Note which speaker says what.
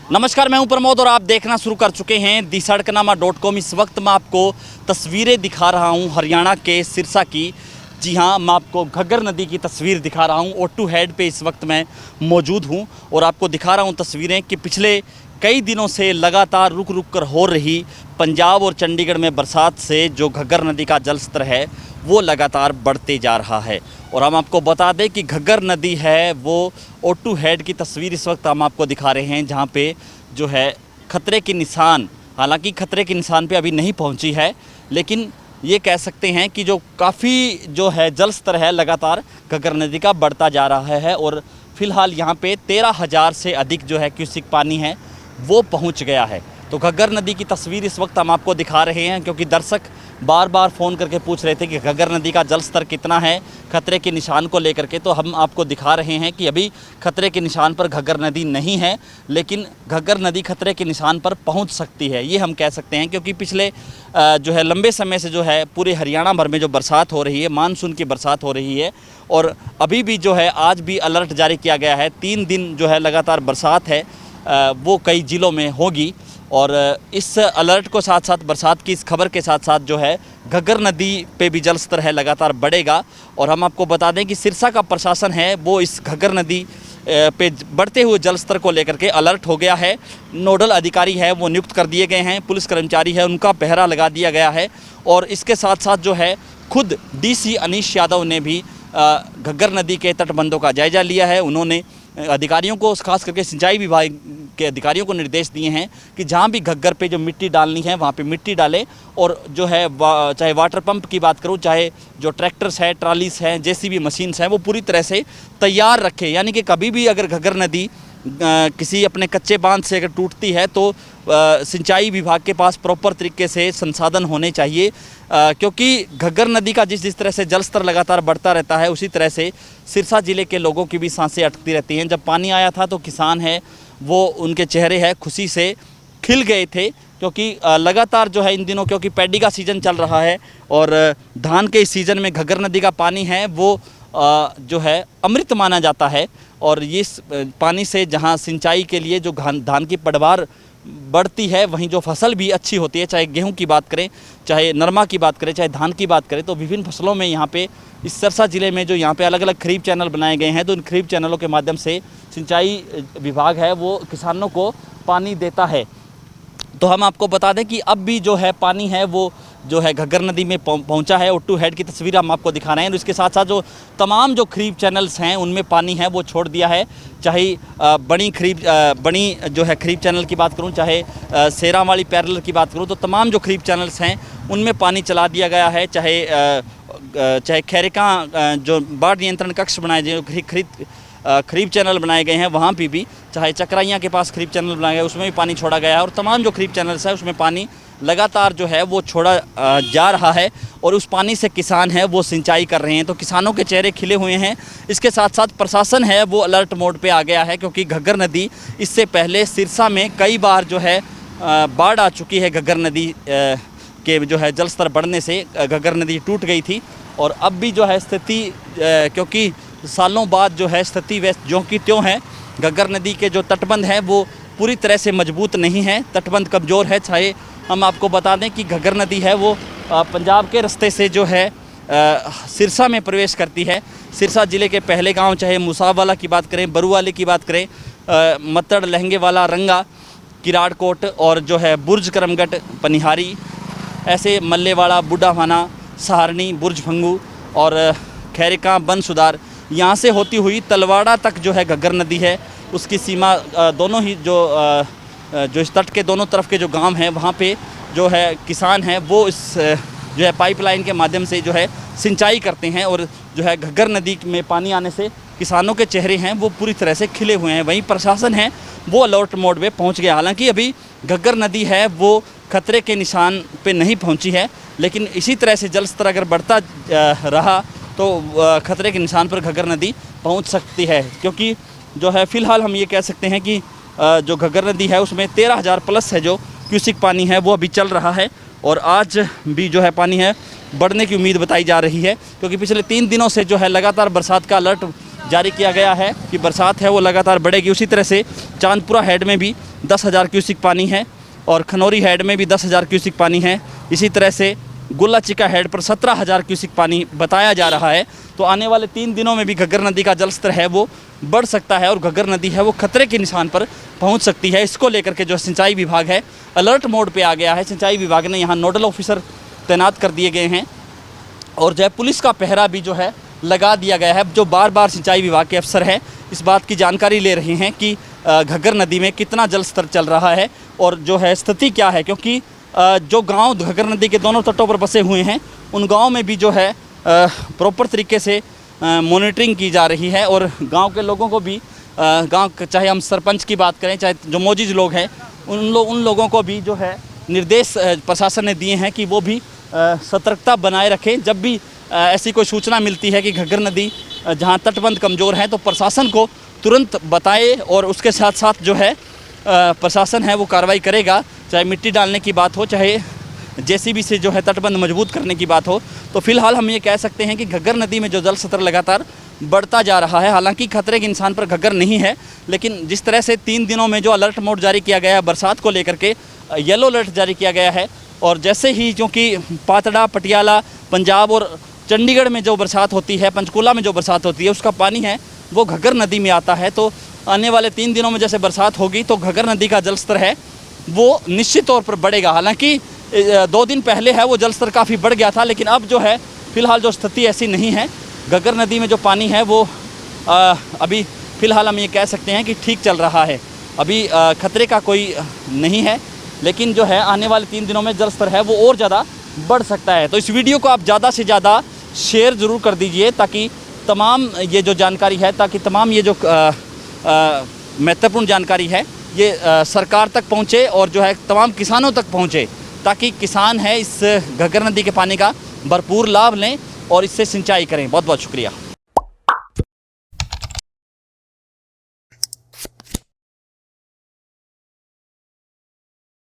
Speaker 1: नमस्कार, मैं हूं प्रमोद और आप देखना शुरू कर चुके हैं दी सड़कनामा.com। इस वक्त मैं आपको तस्वीरें दिखा रहा हूं हरियाणा के सिरसा की। जी हां, मैं आपको घग्गर नदी की तस्वीर दिखा रहा हूं। O2 हेड पे इस वक्त मैं मौजूद हूं और आपको दिखा रहा हूं तस्वीरें कि पिछले कई दिनों से लगातार रुक रुक कर हो रही पंजाब और चंडीगढ़ में बरसात से जो घग्गर नदी का जल स्तर है वो लगातार बढ़ते जा रहा है। और हम आपको बता दें कि घग्गर नदी है वो O2 हेड की तस्वीर इस वक्त हम आपको दिखा रहे हैं, जहाँ पे जो है खतरे के निशान, हालांकि खतरे के निशान पे अभी नहीं पहुंची है, लेकिन ये कह सकते हैं कि जो काफ़ी जो है जल स्तर है लगातार घग्गर नदी का बढ़ता जा रहा है। और फिलहाल यहाँ पे 13,000 से अधिक जो है क्यूसिक पानी है वो पहुँच गया है। तो घग्गर नदी की तस्वीर इस वक्त हम आपको दिखा रहे हैं, क्योंकि दर्शक बार बार फ़ोन करके पूछ रहे थे कि घग्गर नदी का जल स्तर कितना है खतरे के निशान को लेकर के। तो हम आपको दिखा रहे हैं कि अभी खतरे के निशान पर घग्गर नदी नहीं है, लेकिन घग्गर नदी खतरे के निशान पर पहुंच सकती है, ये हम कह सकते हैं। क्योंकि पिछले जो है लंबे समय से जो है पूरे हरियाणा भर में जो बरसात हो रही है, मानसून की बरसात हो रही है, और अभी भी जो है आज भी अलर्ट जारी किया गया है। 3 दिन जो है लगातार बरसात है वो कई ज़िलों में होगी। और इस अलर्ट को साथ साथ बरसात की इस खबर के साथ साथ जो है घग्गर नदी पे भी जल स्तर है लगातार बढ़ेगा। और हम आपको बता दें कि सिरसा का प्रशासन है वो इस घग्गर नदी पे बढ़ते हुए जल स्तर को लेकर के अलर्ट हो गया है। नोडल अधिकारी है वो नियुक्त कर दिए गए हैं, पुलिस कर्मचारी है उनका पहरा लगा दिया गया है। और इसके साथ साथ जो है खुद DC अनीश यादव ने भी घग्गर नदी के तटबंधों का जायज़ा लिया है। उन्होंने अधिकारियों को, खास करके सिंचाई विभाग के अधिकारियों को निर्देश दिए हैं कि जहाँ भी घग्गर पे जो मिट्टी डालनी है वहाँ पे मिट्टी डालें। और जो है चाहे वाटर पंप की बात करूँ, चाहे जो ट्रैक्टर्स हैं, ट्रालीस हैं, JCB मशीन्स हैं, वो पूरी तरह से तैयार रखें। यानी कि कभी भी अगर घग्गर नदी किसी अपने कच्चे बांध से अगर टूटती है तो सिंचाई विभाग के पास प्रॉपर तरीके से संसाधन होने चाहिए। क्योंकि घग्गर नदी का जिस तरह से जल स्तर लगातार बढ़ता रहता है, उसी तरह से सिरसा ज़िले के लोगों की भी सांसें अटकती रहती हैं। जब पानी आया था तो किसान है वो, उनके चेहरे है खुशी से खिल गए थे, क्योंकि लगातार जो है इन दिनों, क्योंकि पैडी का सीज़न चल रहा है और धान के इस सीज़न में घग्गर नदी का पानी है वो जो है अमृत माना जाता है। और इस पानी से जहां सिंचाई के लिए जो धान की पैदावार बढ़ती है, वहीं जो फसल भी अच्छी होती है, चाहे गेहूं की बात करें, चाहे नरमा की बात करें, चाहे धान की बात करें, तो विभिन्न फसलों में यहाँ पे इस सिरसा ज़िले में जो यहाँ पे अलग अलग खरीफ चैनल बनाए गए हैं, तो इन खरीफ चैनलों के माध्यम से सिंचाई विभाग है वो किसानों को पानी देता है। तो हम आपको बता दें कि अब भी जो है पानी है वो जो है घग्गर नदी में पहुंचा है। O2 हेड की तस्वीर हम आपको दिखा रहे हैं। और इसके साथ साथ जो तमाम जो खरीफ चैनल्स हैं उनमें पानी है वो छोड़ दिया है। चाहे बड़ी जो है खरीफ चैनल की बात करूं, चाहे सेरावाली पैरेलल की बात करूं, तो तमाम जो खरीफ चैनल्स हैं उनमें पानी चला दिया गया है। चाहे खैरिका जो बाढ़ नियंत्रण कक्ष बनाए गए, खरीफ चैनल बनाए गए हैं, वहाँ पे भी, चाहे चक्राइयाँ के पास खरीफ चैनल बनाए गए उसमें भी पानी छोड़ा गया है। और तमाम जो खरीफ चैनल्स है उसमें पानी लगातार जो है वो छोड़ा जा रहा है। और उस पानी से किसान है वो सिंचाई कर रहे हैं, तो किसानों के चेहरे खिले हुए हैं। इसके साथ साथ प्रशासन है वो अलर्ट मोड पे आ गया है, क्योंकि घग्गर नदी इससे पहले सिरसा में कई बार जो है बाढ़ आ चुकी है। घग्गर नदी के जो है जल स्तर बढ़ने से घग्गर नदी टूट गई थी। और अब भी जो है स्थिति, क्योंकि सालों बाद जो है स्थिति वैसे ज्यों की त्यों है, घग्गर नदी के जो तटबंध हैं वो पूरी तरह से मजबूत नहीं है, तटबंध कमज़ोर है। चाहे हम आपको बता दें कि घग्गर नदी है वो पंजाब के रास्ते से जो है सिरसा में प्रवेश करती है। सिरसा ज़िले के पहले गांव, चाहे मुसावाला की बात करें, बरुवाले की बात करें, मत्तड़, लहंगेवाला, रंगा, किराड़कोट और जो है बुर्ज करमगढ़, पनिहारी, ऐसे मल्लेवाड़ा, बुढ़ावाना, सहारनी, बुर्ज भंगू और खैरिका, बन सुधार, यहाँ से होती हुई तलवाड़ा तक जो है घग्गर नदी है उसकी सीमा दोनों ही जो इस तट के दोनों तरफ के जो गांव हैं वहाँ पे जो है किसान हैं वो इस जो है पाइपलाइन के माध्यम से जो है सिंचाई करते हैं। और जो है घग्गर नदी में पानी आने से किसानों के चेहरे हैं वो पूरी तरह से खिले हुए हैं। वहीं प्रशासन है वो अलर्ट मोड में पहुँच गया। हालांकि अभी घग्गर नदी है वो खतरे के निशान पे नहीं पहुँची है, लेकिन इसी तरह से जल स्तर अगर बढ़ता रहा तो खतरे के निशान पर घग्गर नदी पहुंच सकती है। क्योंकि जो है फ़िलहाल हम ये कह सकते हैं कि जो घग्गर नदी है उसमें 13,000 प्लस है जो क्यूसिक पानी है वो अभी चल रहा है। और आज भी जो है पानी है बढ़ने की उम्मीद बताई जा रही है, क्योंकि पिछले 3 दिनों से जो है लगातार बरसात का अलर्ट जारी किया गया है कि बरसात है वो लगातार बढ़ेगी। उसी तरह से चांदपुरा हेड में भी 10,000 क्यूसिक पानी है और खनौरी हेड में भी 10,000 क्यूसिक पानी है। इसी तरह से गुल्ला चिका हेड पर 17,000 क्यूसिक पानी बताया जा रहा है। तो आने वाले 3 दिनों में भी घग्गर नदी का जलस्तर है वो बढ़ सकता है और घग्गर नदी है वो खतरे के निशान पर पहुंच सकती है। इसको लेकर के जो सिंचाई विभाग है अलर्ट मोड पे आ गया है। सिंचाई विभाग ने यहाँ नोडल ऑफिसर तैनात कर दिए गए हैं और जो है पुलिस का पहरा भी जो है लगा दिया गया है। जो बार बार सिंचाई विभाग के अफसर हैं इस बात की जानकारी ले रहे हैं कि घग्गर नदी में कितना जल स्तर चल रहा है और जो है स्थिति क्या है, क्योंकि जो गांव घग्गर नदी के दोनों तटों पर बसे हुए हैं उन गांव में भी जो है प्रॉपर तरीके से मॉनिटरिंग की जा रही है और गांव के लोगों को भी गांव चाहे हम सरपंच की बात करें चाहे जो मौजूद लोग हैं उन लोगों को भी जो है निर्देश प्रशासन ने दिए हैं कि वो भी सतर्कता बनाए रखें। जब भी ऐसी कोई सूचना मिलती है कि घग्गर नदी जहां तटबंध कमज़ोर है तो प्रशासन को तुरंत बताए और उसके साथ साथ जो है प्रशासन है वो कार्रवाई करेगा। चाहे मिट्टी डालने की बात हो चाहे जेसीबी से जो है तटबंध मजबूत करने की बात हो। तो फिलहाल हम ये कह सकते हैं कि घग्गर नदी में जो जल स्तर लगातार बढ़ता जा रहा है, हालांकि खतरे के निशान पर घग्गर नहीं है, लेकिन जिस तरह से 3 दिनों में जो अलर्ट मोड जारी किया गया है बरसात को लेकर के येलो अलर्ट जारी किया गया है और जैसे ही क्योंकि पातड़ा, पटियाला, पंजाब और चंडीगढ़ में जो बरसात होती है, पंचकूला में जो बरसात होती है उसका पानी है वो घग्गर नदी में आता है। तो आने वाले 3 दिनों में जैसे बरसात होगी तो घग्गर नदी का जलस्तर है वो निश्चित तौर पर बढ़ेगा। हालांकि 2 दिन पहले है वो जलस्तर काफ़ी बढ़ गया था, लेकिन अब जो है फ़िलहाल जो स्थिति ऐसी नहीं है। घग्गर नदी में जो पानी है वो अभी फ़िलहाल हम ये कह सकते हैं कि ठीक चल रहा है, अभी खतरे का कोई नहीं है, लेकिन जो है आने वाले 3 दिनों में जलस्तर है वो और ज़्यादा बढ़ सकता है। तो इस वीडियो को आप ज़्यादा से ज़्यादा शेयर ज़रूर कर दीजिए ताकि तमाम ये जो जानकारी है तमाम ये जो महत्वपूर्ण जानकारी है ये सरकार तक पहुँचे और जो है तमाम किसानों तक पहुँचे, ताकि किसान है इस घग्गर नदी के पानी का भरपूर लाभ लें और इससे सिंचाई करें। बहुत बहुत शुक्रिया।